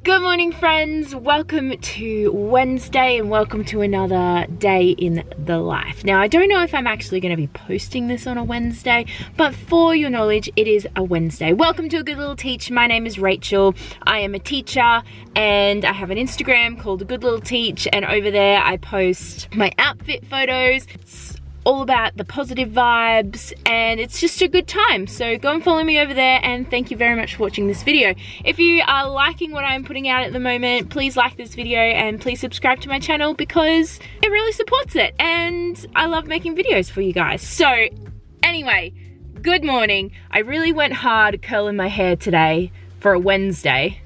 Good morning, friends. Welcome to Wednesday and welcome to another day in the life. Now, I don't know if I'm actually going to be posting this on a Wednesday, but for your knowledge, it is a Wednesday. Welcome to A Good Little Teach. My name is Rachel. I am a teacher and I have an Instagram called A Good Little Teach, and over there I post my outfit photos. It's all about the positive vibes and it's just a good time. So go and follow me over there, and thank you very much for watching this video. If you are liking what I'm putting out at the moment, please like this video and please subscribe to my channel because it really supports it and I love making videos for you guys. So anyway, good morning. I really went hard curling my hair today for a Wednesday.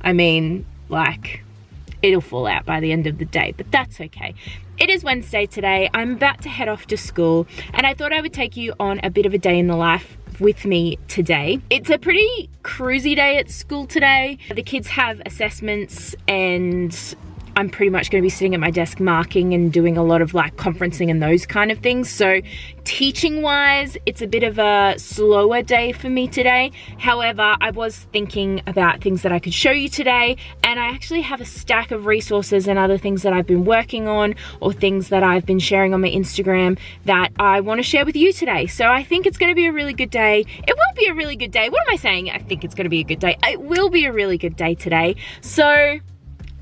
I mean, like, it'll fall out by the end of the day, but that's okay. It is Wednesday today. I'm about to head off to school and I thought I would take you on a bit of a day in the life with me today. It's a pretty cruisy day at school today. The kids have assessments and I'm pretty much going to be sitting at my desk marking and doing a lot of like conferencing and those kind of things. So teaching wise, it's a bit of a slower day for me today. However, I was thinking about things that I could show you today, and I actually have a stack of resources and other things that I've been working on or things that I've been sharing on my Instagram that I want to share with you today. So I think it's going to be a really good day. It will be a really good day. What am I saying? I think it's going to be a good day. It will be a really good day today. So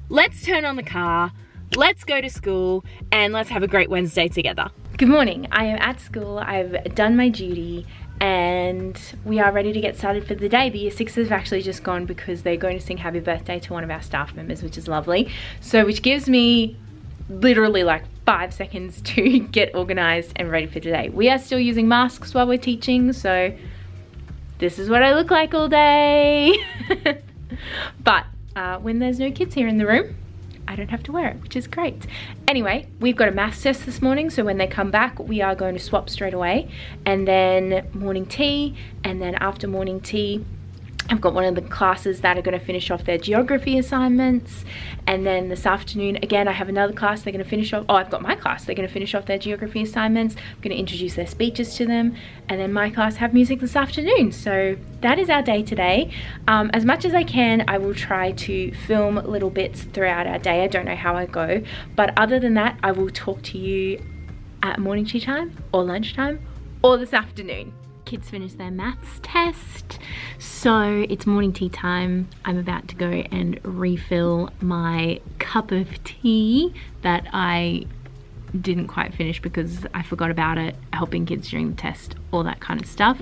let's turn on the car, let's go to school, and let's have a great Wednesday together. Good morning. I am at school. I've done my duty and we are ready to get started for the day. The year sixes have actually just gone because they're going to sing happy birthday to one of our staff members, which is lovely. So which gives me literally like 5 seconds to get organized and ready for today. We are still using masks while we're teaching, so this is what I look like all day. But when there's no kids here in the room, I don't have to wear it, which is great. Anyway, we've got a maths test this morning, so when they come back, we are going to swap straight away. And then morning tea, and then after morning tea, I've got one of the classes that are going to finish off their geography assignments. And then this afternoon, again, I have another class. They're going to finish off, I've got my class. They're going to finish off their geography assignments. I'm going to introduce their speeches to them. And then my class have music this afternoon. So that is our day today. As much as I can, I will try to film little bits throughout our day. I don't know how I go. But other than that, I will talk to you at morning tea time or lunchtime or this afternoon. Kids finished their maths test, so it's morning tea time. I'm about to go and refill my cup of tea that I didn't quite finish because I forgot about it, helping kids during the test, all that kind of stuff.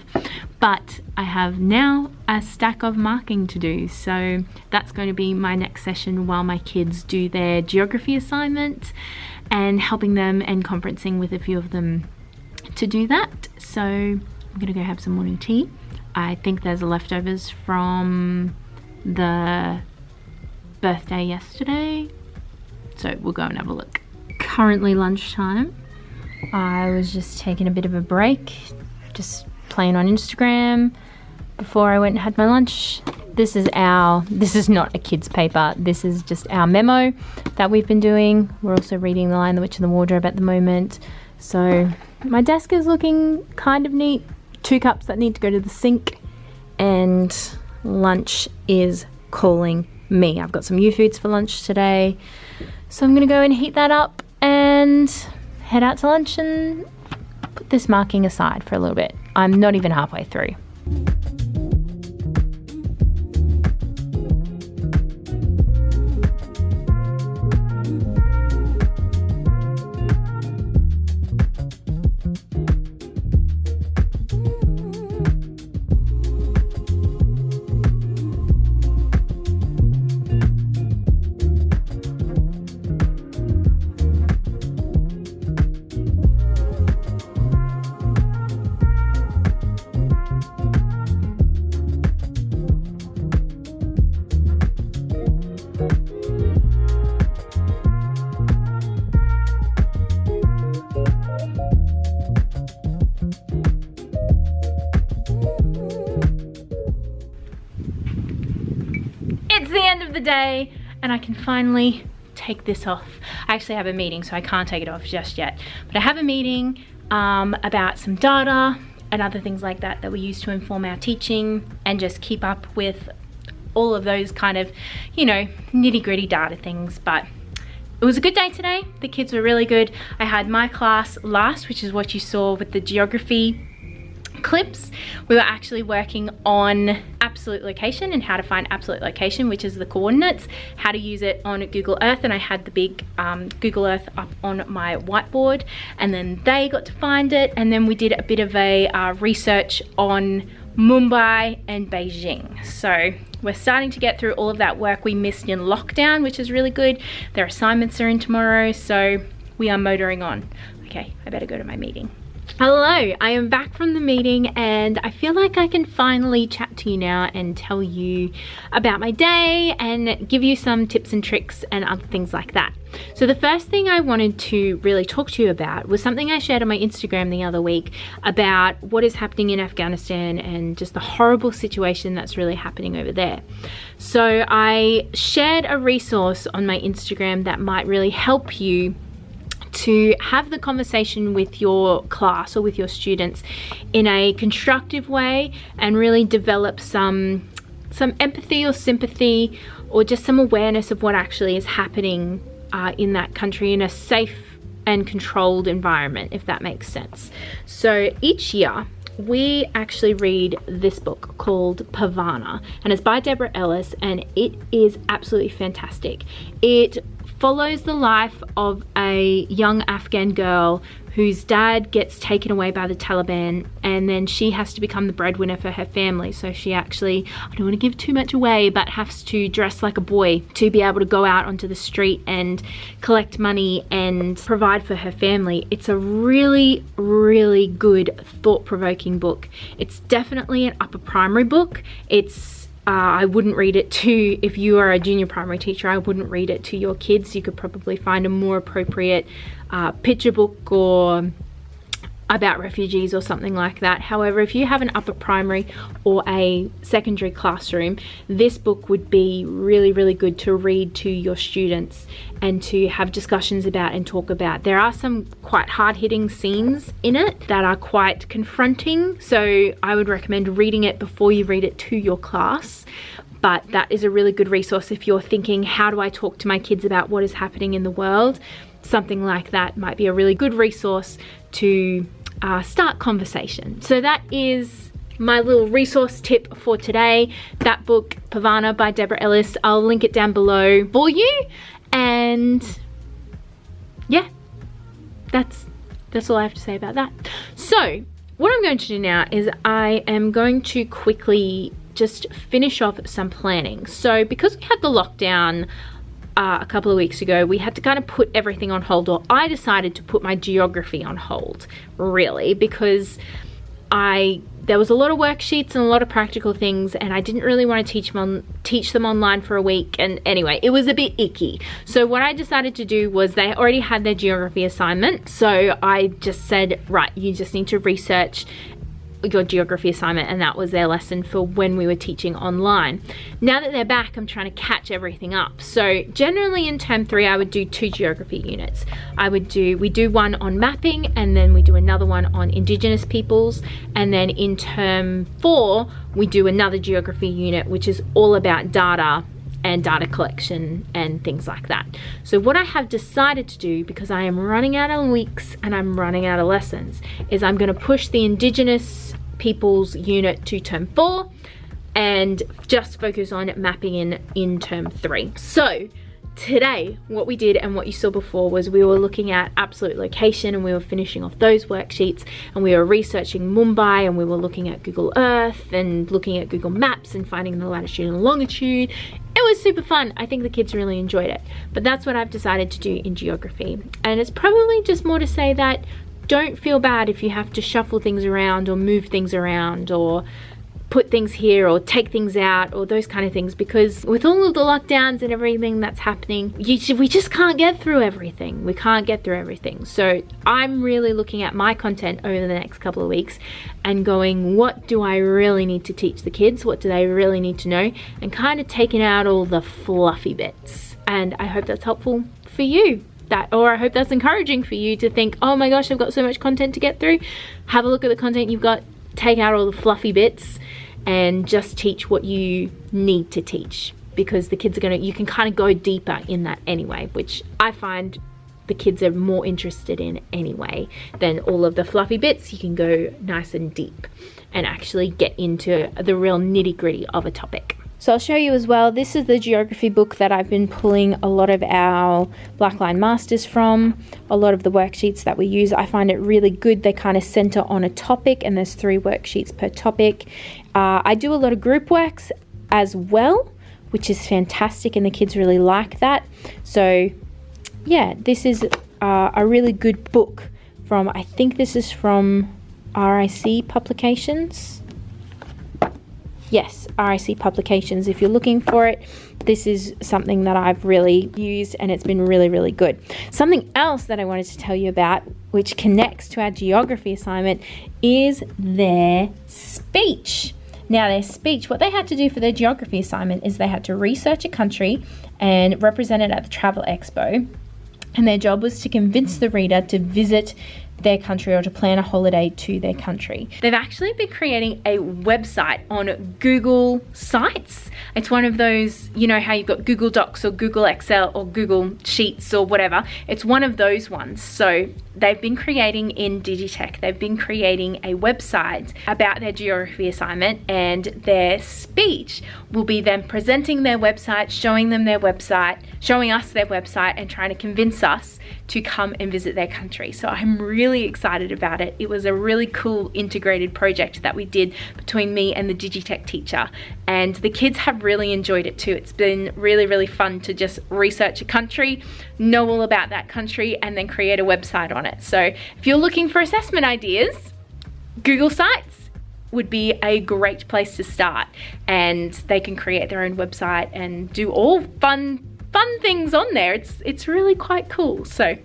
But I have now a stack of marking to do, so that's going to be my next session while my kids do their geography assignment and helping them and conferencing with a few of them to do that. So I'm gonna go have some morning tea. I think there's leftovers from the birthday yesterday, so we'll go and have a look. Currently lunchtime. I was just taking a bit of a break, just playing on Instagram before I went and had my lunch. This is not a kid's paper, this is just our memo that we've been doing. We're also reading The Lion, the Witch and the Wardrobe at the moment. So my desk is looking kind of neat. 2 cups that need to go to the sink, and lunch is calling me. I've got some new foods for lunch today, so I'm gonna go and heat that up and head out to lunch and put this marking aside for a little bit. I'm not even halfway through. The day and I can finally take this off. I actually have a meeting, so I can't take it off just yet, but I have a meeting about some data and other things like that that we use to inform our teaching and just keep up with all of those kind of, you know, nitty-gritty data things. But it was a good day today. The kids were really good. I had my class last, which is what you saw with the geography clips. We were actually working on absolute location and how to find absolute location, which is the coordinates, how to use it on Google Earth. And I had the big Google Earth up on my whiteboard, and then they got to find it. And then we did a bit of a research on Mumbai and Beijing. So we're starting to get through all of that work we missed in lockdown, which is really good. Their assignments are in tomorrow, so we are motoring on. Okay, I better go to my meeting. Hello, I am back from the meeting and I feel like I can finally chat to you now and tell you about my day and give you some tips and tricks and other things like that. So the first thing I wanted to really talk to you about was something I shared on my Instagram the other week about what is happening in Afghanistan and just the horrible situation that's really happening over there. So I shared a resource on my Instagram that might really help you to have the conversation with your class or with your students in a constructive way and really develop some empathy or sympathy or just some awareness of what actually is happening in that country in a safe and controlled environment, if that makes sense. So each year we actually read this book called Pavana, and it's by Deborah Ellis, and it is absolutely fantastic. It follows the life of a young Afghan girl whose dad gets taken away by the Taliban, and then she has to become the breadwinner for her family. So she actually, I don't want to give too much away, but has to dress like a boy to be able to go out onto the street and collect money and provide for her family. It's a really, really good thought-provoking book. It's definitely an upper primary book. I wouldn't read it to, if you are a junior primary teacher, I wouldn't read it to your kids. You could probably find a more appropriate picture book or about refugees or something like that. However, if you have an upper primary or a secondary classroom, this book would be really, really good to read to your students and to have discussions about and talk about. There are some quite hard-hitting scenes in it that are quite confronting, so I would recommend reading it before you read it to your class. But that is a really good resource if you're thinking, how do I talk to my kids about what is happening in the world? Something like that might be a really good resource to start conversation. So that is my little resource tip for today. That book, Pavana by Deborah Ellis, I'll link it down below for you. And yeah, that's all I have to say about that. So what I'm going to do now is I am going to quickly just finish off some planning. So because we had the lockdown a couple of weeks ago, we had to kind of put everything on hold, or I decided to put my geography on hold, really, because there was a lot of worksheets and a lot of practical things, and I didn't really want to teach them online for a week. And anyway, it was a bit icky. So what I decided to do was, they already had their geography assignment, so I just said, right, you just need to research your geography assignment, and that was their lesson for when we were teaching online. Now that they're back, I'm trying to catch everything up. So generally in term 3, I would do 2 geography units. We do one on mapping, and then we do another one on Indigenous peoples, and then in term 4 we do another geography unit, which is all about data and data collection and things like that. So what I have decided to do, because I am running out of weeks and I'm running out of lessons, is I'm going to push the Indigenous peoples unit to term 4 and just focus on mapping in term 3. So today, what we did and what you saw before was we were looking at absolute location, and we were finishing off those worksheets, and we were researching Mumbai, and we were looking at Google Earth and looking at Google Maps and finding the latitude and longitude. It was super fun. I think the kids really enjoyed it. But that's what I've decided to do in geography. And it's probably just more to say that don't feel bad if you have to shuffle things around or move things around or put things here or take things out or those kind of things, because with all of the lockdowns and everything that's happening, we just can't get through everything. We can't get through everything. So I'm really looking at my content over the next couple of weeks and going, what do I really need to teach the kids? What do they really need to know? And kind of taking out all the fluffy bits. And I hope that's helpful for you. Or I hope that's encouraging for you to think, oh my gosh, I've got so much content to get through. Have a look at the content you've got, take out all the fluffy bits, and just teach what you need to teach, because the kids are you can kind of go deeper in that anyway, which I find the kids are more interested in anyway than all of the fluffy bits. You can go nice and deep and actually get into the real nitty-gritty of a topic. So I'll show you as well, this is the geography book that I've been pulling a lot of our Blackline Masters from, a lot of the worksheets that we use. I find it really good. They kind of center on a topic, and there's 3 worksheets per topic. I do a lot of group works as well, which is fantastic, and the kids really like that. So yeah, this is a really good book from, I think this is from RIC Publications. Yes, RIC Publications. If you're looking for it, this is something that I've really used, and it's been really, really good. Something else that I wanted to tell you about, which connects to our geography assignment, is their speech. Now, their speech, what they had to do for their geography assignment is they had to research a country and represent it at the Travel Expo. And their job was to convince the reader to visit their country or to plan a holiday to their country. They've actually been creating a website on Google Sites. It's one of those, you know how you've got Google Docs or Google Excel or Google Sheets or whatever. It's one of those ones. So they've been creating in Digitech, they've been creating a website about their geography assignment, and their speech will be them presenting their website, showing them their website, showing us their website, and trying to convince us to come and visit their country. So I'm really excited about it. It was a really cool integrated project that we did between me and the Digitech teacher, and the kids have really enjoyed it too. It's been really, really fun to just research a country, know all about that country, and then create a website on it. So if you're looking for assessment ideas, Google Sites would be a great place to start, and they can create their own website and do all fun things on there. It's really quite cool. So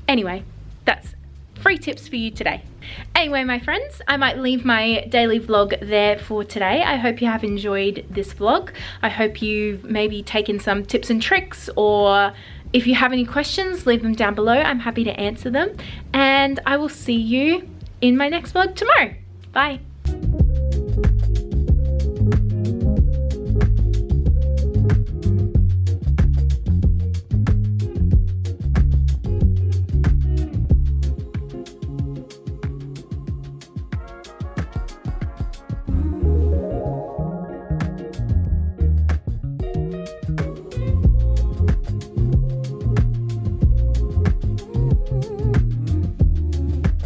anyway, that's free tips for you today. Anyway, my friends, I might leave my daily vlog there for today. I hope you have enjoyed this vlog. I hope you've maybe taken some tips and tricks, or if you have any questions, leave them down below. I'm happy to answer them, and I will see you in my next vlog tomorrow. Bye.